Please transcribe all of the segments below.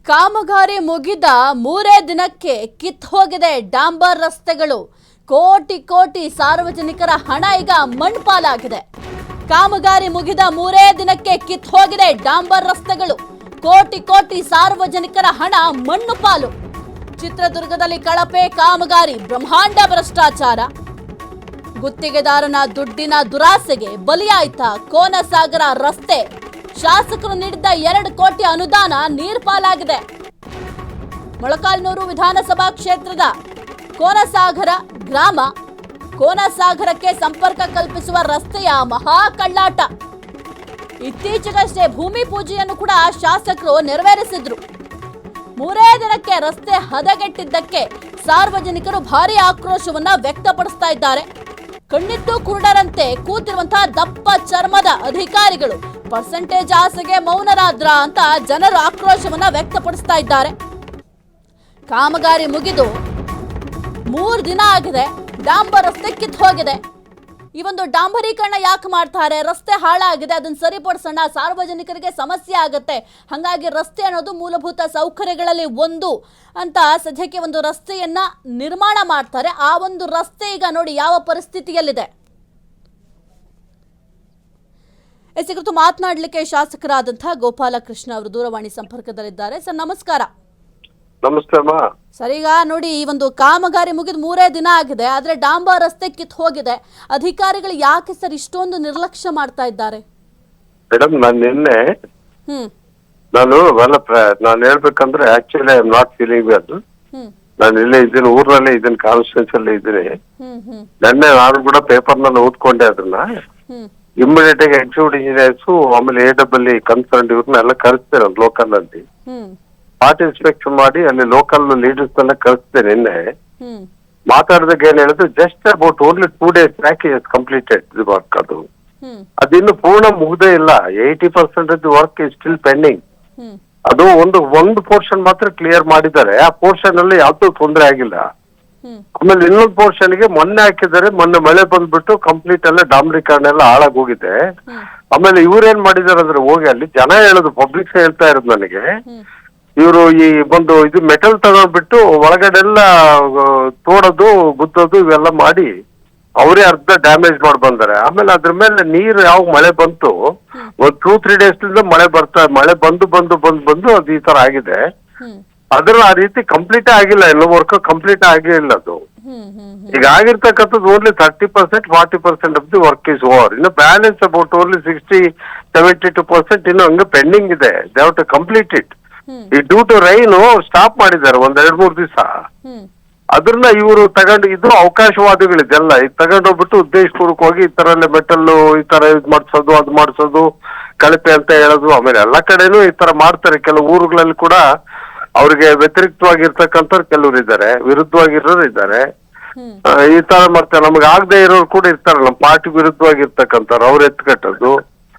ಕಾಮಗಾರಿ ಮುಗಿದ 3 ದಿನಕ್ಕೆ ಕಿತ್ತು ಹೋಗಿದೆ ಡಾಂಬರ್ ರಸ್ತೆಗಳು. ಕೋಟಿ ಕೋಟಿ ಸಾರ್ವಜನಿಕರ ಹಣ ಈಗ ಮಣ್ಣುಪಾಲಾಗಿದೆ. ಕಾಮಗಾರಿ ಮುಗಿದ 3 ದಿನಕ್ಕೆ ಕಿತ್ತು ಹೋಗಿದೆ ಡಾಂಬರ್ ರಸ್ತೆಗಳು. ಕೋಟಿ ಕೋಟಿ ಸಾರ್ವಜನಿಕರ ಹಣ ಮಣ್ಣು ಪಾಲು. ಚಿತ್ರದುರ್ಗದಲ್ಲಿ ಕಳಪೆ ಕಾಮಗಾರಿ, ಬ್ರಹ್ಮಾಂಡ ಭ್ರಷ್ಟಾಚಾರ. ಗುತ್ತಿಗೆದಾರನ ದುಡ್ಡಿನ ದುರಾಸೆಗೆ ಬಲಿಯಾಯ್ತ ಕೋನಸಾಗರ ರಸ್ತೆ. ಶಾಸಕರು ನೀಡಿದ್ದ 2 ಕೋಟಿ ಅನುದಾನ ನೀರ್ಪಾಲಾಗಿದೆ. ಮೊಳಕಾಲ್ಮೂರು ವಿಧಾನಸಭಾ ಕ್ಷೇತ್ರದ ಕೋನಸಾಗರ ಗ್ರಾಮ, ಕೋನಸಾಗರಕ್ಕೆ ಸಂಪರ್ಕ ಕಲ್ಪಿಸುವ ರಸ್ತೆಯ ಮಹಾ ಕಳ್ಳಾಟ. ಇತ್ತೀಚೆಗಷ್ಟೇ ಭೂಮಿ ಪೂಜೆಯನ್ನು ಕೂಡ ಶಾಸಕರು ನೆರವೇರಿಸಿದ್ರು. 3 ದಿನಕ್ಕೆ ರಸ್ತೆ ಹದಗೆಟ್ಟಿದ್ದಕ್ಕೆ ಸಾರ್ವಜನಿಕರು ಭಾರಿ ಆಕ್ರೋಶವನ್ನ ವ್ಯಕ್ತಪಡಿಸ್ತಾ ಇದ್ದಾರೆ. ಕಣ್ಣಿದ್ದು ಕುರುಡರಂತೆ ಕೂತಿರುವಂತಹ ದಪ್ಪ ಚರ್ಮದ ಅಧಿಕಾರಿಗಳು ಪರ್ಸೆಂಟೇಜ್ ಆಸೆಗೆ ಮೌನರಾದ್ರ ಅಂತ ಜನರು ಆಕ್ರೋಶವನ್ನ ವ್ಯಕ್ತಪಡಿಸ್ತಾ ಇದ್ದಾರೆ. ಕಾಮಗಾರಿ ಮುಗಿದು 3 ದಿನ ಆಗಿದೆ, ಡಾಂಬರ್ ರಸ್ತೆ ಕಿತ್ತು ಹೋಗಿದೆ. ಈ ಒಂದು ಡಾಂಬರೀಕರಣ ಯಾಕೆ ಮಾಡ್ತಾರೆ? ರಸ್ತೆ ಹಾಳಾಗಿದೆ, ಅದನ್ನು ಸರಿಪಡಿಸೋಣ, ಸಾರ್ವಜನಿಕರಿಗೆ ಸಮಸ್ಯೆ ಆಗುತ್ತೆ, ಹಾಗಾಗಿ ರಸ್ತೆ ಅನ್ನೋದು ಮೂಲಭೂತ ಸೌಕರ್ಯಗಳಲ್ಲಿ ಒಂದು ಅಂತ ಸದ್ಯಕ್ಕೆ ಒಂದು ರಸ್ತೆಯನ್ನ ನಿರ್ಮಾಣ ಮಾಡ್ತಾರೆ. ಆ ಒಂದು ರಸ್ತೆ ಈಗ ನೋಡಿ ಯಾವ ಪರಿಸ್ಥಿತಿಯಲ್ಲಿದೆ. ಈ ಕುರಿತು ಮಾತನಾಡಲಿಕ್ಕೆ ಶಾಸಕರಾದಂತಹ ಗೋಪಾಲಕೃಷ್ಣ ಅವರು ದೂರವಾಣಿ ಸಂಪರ್ಕದಲ್ಲಿದ್ದಾರೆ. ಸರ್ ನಮಸ್ಕಾರ. ನಮಸ್ತೆ ಅಮ್ಮ. ಸರ್, ಈಗ ನೋಡಿ ಈ ಒಂದು ಕಾಮಗಾರಿ ಮುಗಿದ 3 ದಿನ ಆಗಿದೆ, ಆದ್ರೆ ಡಾಂಬರ್ ರಸ್ತೆ ಕಿತ್ತು ಹೋಗಿದೆ. ಅಧಿಕಾರಿಗಳು ಯಾಕೆ ಸರ್ ಇಷ್ಟೊಂದು ನಿರ್ಲಕ್ಷ್ಯ ಮಾಡ್ತಾ ಇದ್ದಾರೆ? ಮೇಡಮ್, ನಾನು ಹೇಳ್ಬೇಕಂದ್ರೆ actually I am not feeling well. ನಾನು ಇಲ್ಲೇ ಇದ್ದೀನಿ, ಊರ್ನಲ್ಲೇ ಇದ್ದೀನಿ, ಕಾನ್ಸ್ಟಿಟ್ಯೂನ್ಸಿ ಅಲ್ಲಿ ಇದ್ದೀನಿ. ನೆನ್ನೆ ನಾನು ಕೂಡ ಪೇಪರ್ ನಲ್ಲಿ ಓದ್ಕೊಂಡೆ ಅದನ್ನ. ಇಮಿಡಿಯೇಟ್ ಆಗಿ ಎಕ್ಸಿಕ್ಯೂಟಿವ್ ಇಂಜಿನಿಯರ್ಸ್, ಆಮೇಲೆ AEE ಕನ್ಸರ್ನ್ ಇವ್ರನ್ನೆಲ್ಲ ಕರೆಸ್ತೇನೆ ಲೋಕಲ್ ಅಲ್ಲಿ. ಪಾರ್ಟ್ ಇನ್ಸ್ಪೆಕ್ಷನ್ ಮಾಡಿ ಅಲ್ಲಿ ಲೋಕಲ್ ಲೀಡರ್ಸ್ ಎಲ್ಲ ಕಳಿಸ್ತೇನೆ. ನಿನ್ನೆ ಮಾತಾಡಿದಾಗ ಏನ್ ಹೇಳಿದ್ರು, just about only 2 days back is completed the work. ಅದಿನ್ನು ಪೂರ್ಣ ಮುಗ್ದೇ ಇಲ್ಲ. 80% ವರ್ಕ್ ಇಸ್ ಸ್ಟಿಲ್ ಪೆಂಡಿಂಗ್. ಅದು ಒಂದು ಪೋರ್ಷನ್ ಮಾತ್ರ ಕ್ಲಿಯರ್ ಮಾಡಿದ್ದಾರೆ. ಆ ಪೋರ್ಷನ್ ಅಲ್ಲಿ ಯಾವ್ದು ತೊಂದರೆ ಆಗಿಲ್ಲ. ಆಮೇಲೆ ಇನ್ನೊಂದು ಪೋರ್ಷನ್ ಗೆ ಮೊನ್ನೆ ಹಾಕಿದ್ದಾರೆ. ಮೊನ್ನೆ ಮಳೆ ಬಂದ್ಬಿಟ್ಟು ಕಂಪ್ಲೀಟ್ ಎಲ್ಲ ಡಾಂಬರೀಕರಣ ಎಲ್ಲ ಹಾಳಾಗಿ ಹೋಗಿದೆ. ಆಮೇಲೆ ಇವ್ರೇನ್ ಮಾಡಿದಾರೆ ಅಂದ್ರೆ, ಹೋಗಿ ಅಲ್ಲಿ ಜನ ಹೇಳೋದು, ಪಬ್ಲಿಕ್ ಹೇಳ್ತಾ ಇರೋದು ನನಗೆ, ಇವರು ಈ ಇದು ಮೆಟಲ್ ತಗೊಂಡ್ಬಿಟ್ಟು ಒಳಗಡೆ ಎಲ್ಲ ತೋಡೋದು, ಗುದ್ದೋದು ಇವೆಲ್ಲ ಮಾಡಿ ಅವರೇ ಅರ್ಧ ಡ್ಯಾಮೇಜ್ ಮಾಡಿ ಬಂದಾರೆ. ಆಮೇಲೆ ಅದ್ರ ಮೇಲೆ ನೀರು ಯಾವಾಗ ಮಳೆ ಬಂತು, ಒಂದು 2-3 days ಮಳೆ ಬಂದು ಅದು ಈ ತರ ಆಗಿದೆ. ಅದ್ರ ಆ ರೀತಿ ಕಂಪ್ಲೀಟ್ ಆಗಿಲ್ಲ, ಎಲ್ಲ ವರ್ಕ್ ಕಂಪ್ಲೀಟ್ ಆಗಿಲ್ಲ. ಅದು ಈಗ ಆಗಿರ್ತಕ್ಕಂಥದ್ದು only 30%, 40% of the work is over. ಇನ್ನು ಬ್ಯಾಲೆನ್ಸ್ ಅಬೌಟ್ ಓನ್ಲಿ 60-72% ಇನ್ನು ಹಂಗೆ ಪೆಂಡಿಂಗ್ ಇದೆ. They have to complete it. ಈ ಡ್ಯೂ ಟು ರೈನ್ ಸ್ಟಾಪ್ ಮಾಡಿದ್ದಾರೆ 1-2-3 ದಿವಸ. ಅದನ್ನ ಇವರು ಇದು ಅವಕಾಶವಾದಿಗಳಿದೆಲ್ಲ ಈಗ ತಗೊಂಡೋಗ್ಬಿಟ್ಟು ಉದ್ದೇಶಪೂರ್ವಕವಾಗಿ ಈ ತರ ಮೆಟಲ್ಲು ಈ ತರ ಇದು ಮಾಡ್ಸೋದು, ಅದು ಮಾಡ್ಸೋದು, ಕಳಪೆ ಅಂತ ಹೇಳೋದು. ಆಮೇಲೆ ಎಲ್ಲ ಕಡೆನೂ ಈ ತರ ಮಾಡ್ತಾರೆ. ಕೆಲವು ಊರುಗಳಲ್ಲಿ ಕೂಡ ಅವ್ರಿಗೆ ವ್ಯತಿರಿಕ್ತವಾಗಿರ್ತಕ್ಕಂಥವ್ರು ಕೆಲವ್ರು ಇದ್ದಾರೆ, ವಿರುದ್ಧವಾಗಿರೋರು ಇದ್ದಾರೆ. ಈ ತರ ಮತ್ತೆ ನಮ್ಗೆ ಆಗದೆ ಇರೋರು ಕೂಡ ಇರ್ತಾರೆ, ನಮ್ಮ ಪಾರ್ಟಿ ವಿರುದ್ಧವಾಗಿರ್ತಕ್ಕಂಥವ್ರು, ಅವ್ರು ಎತ್ಕಟ್ಟೋದು.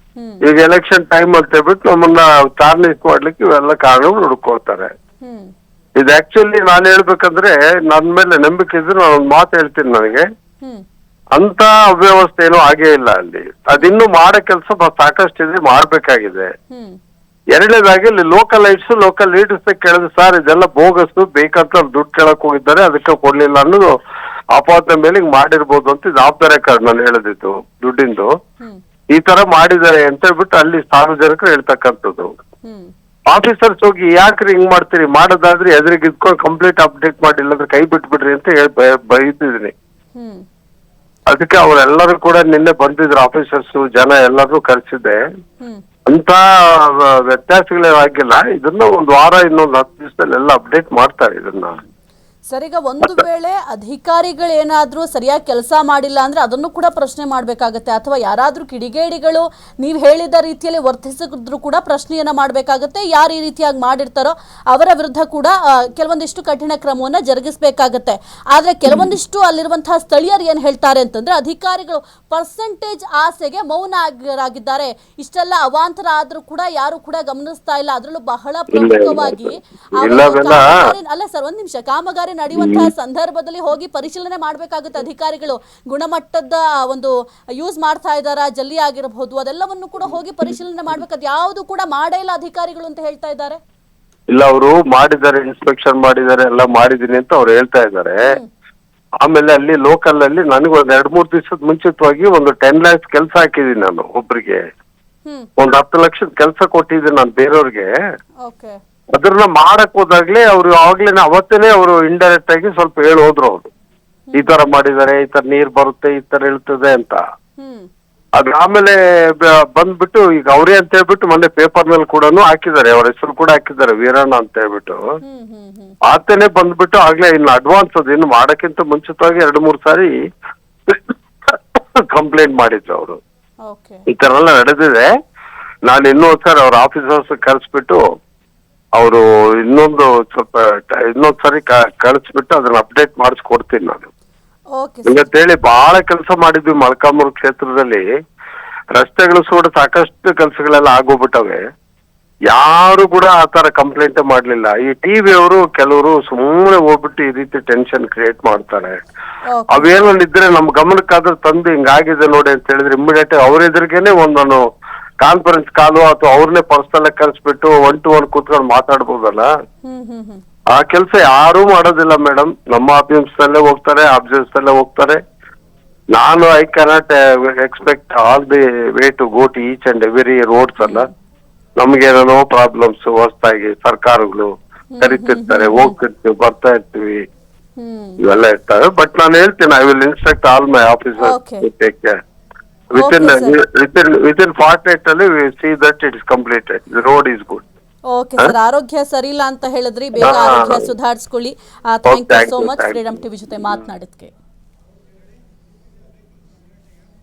ಈಗ ಎಲೆಕ್ಷನ್ ಟೈಮ್ ಅಂತ ಹೇಳ್ಬಿಟ್ಟು ನಮ್ಮನ್ನ ಟಾರ್ನಿಶ್ ಮಾಡ್ಲಿಕ್ಕೆ ಇವೆಲ್ಲ ಕಾರಣಗಳು ಹುಡುಕೊಳ್ತಾರೆ. ಇದು ಆಕ್ಚುಲಿ ನಾನು ಹೇಳ್ಬೇಕಂದ್ರೆ, ನನ್ನ ಮೇಲೆ ನಂಬಿಕೆ ಇದ್ರೆ ನಾನು ಒಂದು ಮಾತು ಹೇಳ್ತೀನಿ. ನನಗೆ ಅಂತ ಅವ್ಯವಸ್ಥೆ ಏನೂ ಆಗೇ ಇಲ್ಲ ಅಲ್ಲಿ. ಅದಿನ್ನೂ ಮಾಡೋ ಕೆಲಸ ಸಾಕಷ್ಟು ಇದೆ, ಮಾಡ್ಬೇಕಾಗಿದೆ. ಎರಡನೇದಾಗಿ ಇಲ್ಲಿ ಲೋಕಲ್ ಲೀಡರ್ಸ್ ಕೇಳಿದ್ರೆ, ಸರ್ ಇದೆಲ್ಲ ಬೋಗಸ್, ಬೇಕಂತ ದುಡ್ಡು ಕೇಳಕ್ ಹೋಗಿದ್ದಾರೆ, ಅದಕ್ಕೆ ಕೊಡ್ಲಿಲ್ಲ ಅನ್ನೋದು ಅಪಾದ ಮೇಲೆ ಹಿಂಗ್ ಮಾಡಿರ್ಬೋದು ಅಂತ ಜವಾಬ್ದಾರಿ ನಾನು ಹೇಳದಿತ್ತು. ದುಡ್ಡಿಂದು ಈ ತರ ಮಾಡಿದ್ದಾರೆ ಅಂತ ಹೇಳ್ಬಿಟ್ಟು ಅಲ್ಲಿ ಸಾರ್ವಜನಿಕರು ಹೇಳ್ತಕ್ಕಂಥದ್ದು. ಆಫೀಸರ್ಸ್ ಹೋಗಿ ಯಾಕ್ರಿ ಹಿಂಗ್ ಮಾಡ್ತೀರಿ, ಮಾಡೋದಾದ್ರೆ ಎದುರಿಗೆ ಇದ್ಕೊಂಡು ಕಂಪ್ಲೀಟ್ ಅಪ್ಡೇಟ್ ಮಾಡಿಲ್ಲ ಅಂದ್ರೆ ಕೈ ಬಿಟ್ಬಿಡ್ರಿ ಅಂತ ಹೇಳಿ ಬೈತಿದ್ದೀನಿ. ಅದಕ್ಕೆ ಅವರೆಲ್ಲರೂ ಕೂಡ ನಿನ್ನೆ ಬಂದಿದ್ರು, ಆಫೀಸರ್ಸ್ ಜನ ಎಲ್ಲರೂ ಕರೆಸಿದ್ದೆ. ಅಂತ ವ್ಯತ್ಯಾಸಗಳೇನಾಗಿಲ್ಲ. ಇದನ್ನ ಒಂದು ವಾರ, ಇನ್ನೊಂದು 10 ದಿವಸದಲ್ಲಿ ಎಲ್ಲ ಅಪ್ಡೇಟ್ ಮಾಡ್ತಾರೆ ಇದನ್ನ. ಸರ್, ಈಗ ಒಂದು ವೇಳೆ ಅಧಿಕಾರಿಗಳೇನಾದ್ರೂ ಸರಿಯಾಗಿ ಕೆಲಸ ಮಾಡಿಲ್ಲ ಅಂದ್ರೆ ಅದನ್ನು ಕೂಡ ಪ್ರಶ್ನೆ ಮಾಡಬೇಕಾಗತ್ತೆ, ಅಥವಾ ಯಾರಾದ್ರೂ ಕಿಡಿಗೇಡಿಗಳು ನೀವು ಹೇಳಿದ ರೀತಿಯಲ್ಲಿ ವರ್ತಿಸಿದ್ರು ಕೂಡ ಪ್ರಶ್ನೆಯನ್ನ ಮಾಡಬೇಕಾಗತ್ತೆ. ಯಾರು ಈ ರೀತಿಯಾಗಿ ಮಾಡಿರ್ತಾರೋ ಅವರ ವಿರುದ್ಧ ಕೂಡ ಕೆಲವೊಂದಿಷ್ಟು ಕಠಿಣ ಕ್ರಮವನ್ನ ಜರುಗಿಸಬೇಕಾಗತ್ತೆ. ಆದ್ರೆ ಕೆಲವೊಂದಿಷ್ಟು ಅಲ್ಲಿರುವಂತಹ ಸ್ಥಳೀಯರು ಏನ್ ಹೇಳ್ತಾರೆ ಅಂತಂದ್ರೆ, ಅಧಿಕಾರಿಗಳು ಪರ್ಸೆಂಟೇಜ್ ಆಸೆಗೆ ಮೌನರಾಗಿದ್ದಾರೆ. ಇಷ್ಟೆಲ್ಲ ಅವಾಂತರ ಆದ್ರೂ ಕೂಡ ಯಾರು ಕೂಡ ಗಮನಿಸ್ತಾ ಇಲ್ಲ. ಅದರಲ್ಲೂ ಬಹಳ ಪ್ರಮುಖವಾಗಿ ಅಲ್ಲ ಸರ್, ಒಂದ್ ನಿಮಿಷ, ಕಾಮಗಾರಿ ನಡೆಯುವಂತಹ ಸಂದರ್ಭದಲ್ಲಿ ಹೋಗಿ ಪರಿಶೀಲನೆ ಮಾಡಬೇಕಾಗುತ್ತೆ ಅಧಿಕಾರಿಗಳು. ಗುಣಮಟ್ಟದ ಒಂದು ಯೂಸ್ ಮಾಡ್ತಾ ಇದ್ದಾರಾ, ಜಲ್ಲಿ ಆಗಿರಬಹುದು, ಅದೆಲ್ಲವನ್ನು ಕೂಡ ಹೋಗಿ ಪರಿಶೀಲನೆ ಮಾಡಬೇಕು. ಅದು ಯಾವುದು ಕೂಡ ಮಾಡೇ ಇಲ್ಲ ಅಧಿಕಾರಿಗಳು ಅಂತ ಹೇಳ್ತಾ ಇದ್ದಾರೆ. ಇಲ್ಲ ಅವರು ಮಾಡಿದ್ದಾರೆ, ಇನ್ಸ್ಪೆಕ್ಷನ್ ಮಾಡಿದ್ದಾರೆ, ಎಲ್ಲ ಮಾಡಿದೀನಿ ಅಂತ ಅವ್ರು ಹೇಳ್ತಾ ಇದ್ದಾರೆ. ಆಮೇಲೆ ಅಲ್ಲಿ ಲೋಕಲ್ ಅಲ್ಲಿ ನನಗೆ ಒಂದ್ 2-3 ದಿವಸದ ಮುಂಚಿತವಾಗಿ ಒಂದು 10 lakhs ಕೆಲಸ ಹಾಕಿದೀನಿ ನಾನು ಒಬ್ರಿಗೆ. ಒಂದ್ 10 ಲಕ್ಷದ ಕೆಲಸ ಕೊಟ್ಟಿದ್ದೀನಿ ನಾನು ಬೇರೆಯವ್ರಿಗೆ. ಓಕೆ. ಅದನ್ನ ಮಾಡಕ್ ಹೋದಾಗ್ಲೇ ಅವ್ರು ಆಗ್ಲೇನೆ ಅವತ್ತೇನೆ ಅವರು ಇಂಡೈರೆಕ್ಟ್ ಆಗಿ ಸ್ವಲ್ಪ ಹೇಳಿ ಹೋದ್ರು ಅವ್ರು, ಈ ತರ ಮಾಡಿದ್ದಾರೆ, ಈ ತರ ನೀರ್ ಬರುತ್ತೆ, ಈ ತರ ಇಳ್ತದೆ ಅಂತ. ಅದ್ ಆಮೇಲೆ ಬಂದ್ಬಿಟ್ಟು ಈಗ ಅವ್ರೇ ಅಂತ ಹೇಳ್ಬಿಟ್ಟು ಮೊನ್ನೆ ಪೇಪರ್ ನಲ್ಲಿ ಕೂಡ ಹಾಕಿದ್ದಾರೆ, ಅವ್ರ ಹೆಸರು ಕೂಡ ಹಾಕಿದ್ದಾರೆ, ವೀರಣ್ಣ ಅಂತ ಹೇಳ್ಬಿಟ್ಟು. ಆತನೇ ಬಂದ್ಬಿಟ್ಟು ಆಗ್ಲೇ ಇನ್ನು ಅಡ್ವಾನ್ಸ್ ಅದು ಇನ್ನು ಮಾಡಕ್ಕಿಂತ ಮುಂಚಿತವಾಗಿ 2-3 ಸಾರಿ ಕಂಪ್ಲೇಂಟ್ ಮಾಡಿದ್ರು ಅವರು. ಈ ತರ ಎಲ್ಲ ನಡೆದಿದೆ. ನಾನು ಇನ್ನೊಂದ್ ಸರಿ ಅವ್ರ ಆಫೀಸರ್ಸ್ ಕರೆಸ್ಬಿಟ್ಟು ಅವರು ಇನ್ನೊಂದ್ ಸರಿ ಕಳಿಸ್ಬಿಟ್ಟು ಅದನ್ನ ಅಪ್ಡೇಟ್ ಮಾಡಿಸ್ಕೊಡ್ತೀನಿ ನಾನು. ಇವತ್ತೇಳಿ ಬಹಳ ಕೆಲಸ ಮಾಡಿದ್ವಿ ಮೊಳಕಾಲ್ಮೂರು ಕ್ಷೇತ್ರದಲ್ಲಿ. ರಸ್ತೆಗಳು ಕೂಡ ಸಾಕಷ್ಟು ಕೆಲಸಗಳೆಲ್ಲ ಆಗೋಗ್ಬಿಟ್ಟವೆ. ಯಾರು ಕೂಡ ಆ ತರ ಕಂಪ್ಲೇಂಟ್ ಮಾಡ್ಲಿಲ್ಲ. ಈ ಟಿವಿ ಅವರು ಕೆಲವರು ಸುಮ್ಮನೆ ಹೋಗ್ಬಿಟ್ಟು ಈ ರೀತಿ ಟೆನ್ಷನ್ ಕ್ರಿಯೇಟ್ ಮಾಡ್ತಾರೆ. ಅವೇನಿದ್ರೆ ನಮ್ ಗಮನಕ್ಕಾದ್ರೂ ತಂದು ಹಿಂಗಾಗಿದೆ ನೋಡಿ ಅಂತ ಹೇಳಿದ್ರೆ ಇಮಿಡಿಯೇಟ್ ಅವ್ರ ಎದುರಿಗೇನೆ ನಾನು ಕಾನ್ಫರೆನ್ಸ್ ಕಾಲು ಅಥವಾ ಅವ್ರನ್ನೇ ಪರ್ಸನಲ್ ಕರೆಸ್ಬಿಟ್ಟು 1-to-1 ಕೂತ್ಕೊಂಡು ಮಾತಾಡ್ಬೋದಲ್ಲ. ಆ ಕೆಲಸ ಯಾರೂ ಮಾಡೋದಿಲ್ಲ ಮೇಡಮ್. ನಮ್ಮ ಆಫೀಸಲ್ಲೇ ಹೋಗ್ತಾರೆ, ಆಫೀಸಲ್ಲೇ ಹೋಗ್ತಾರೆ. ನಾನು I cannot expect all the way to go to each and every roads ಅಲ್ಲ. ನಮ್ಗೇನೋ ಪ್ರಾಬ್ಲಮ್ಸ್ ಹೊಸದಾಗಿ ಸರ್ಕಾರಗಳು ಕರಿತಿರ್ತಾರೆ, ಹೋಗ್ತಿರ್ತೀವಿ, ಬರ್ತಾ ಇರ್ತೀವಿ, ಇವೆಲ್ಲ ಇರ್ತವೆ. ಬಟ್ ನಾನು ಹೇಳ್ತೀನಿ, I will instruct all my officers to take care. within 48 ಅಲ್ಲಿ we see that it is completed. The road is good. Okay sir, ಆರೋಗ್ಯ ಸರಿ ಇಲ್ಲ ಅಂತ ಹೇಳಿದ್ರಿ, ಬೇಗ ಆರೋಗ್ಯ ಸುಧಾರಿಸ್ಕೊಳ್ಳಿ. Thank you so much Freedom TV ಜೊತೆ ಮಾತನಾಡಿದ್ಕೆ.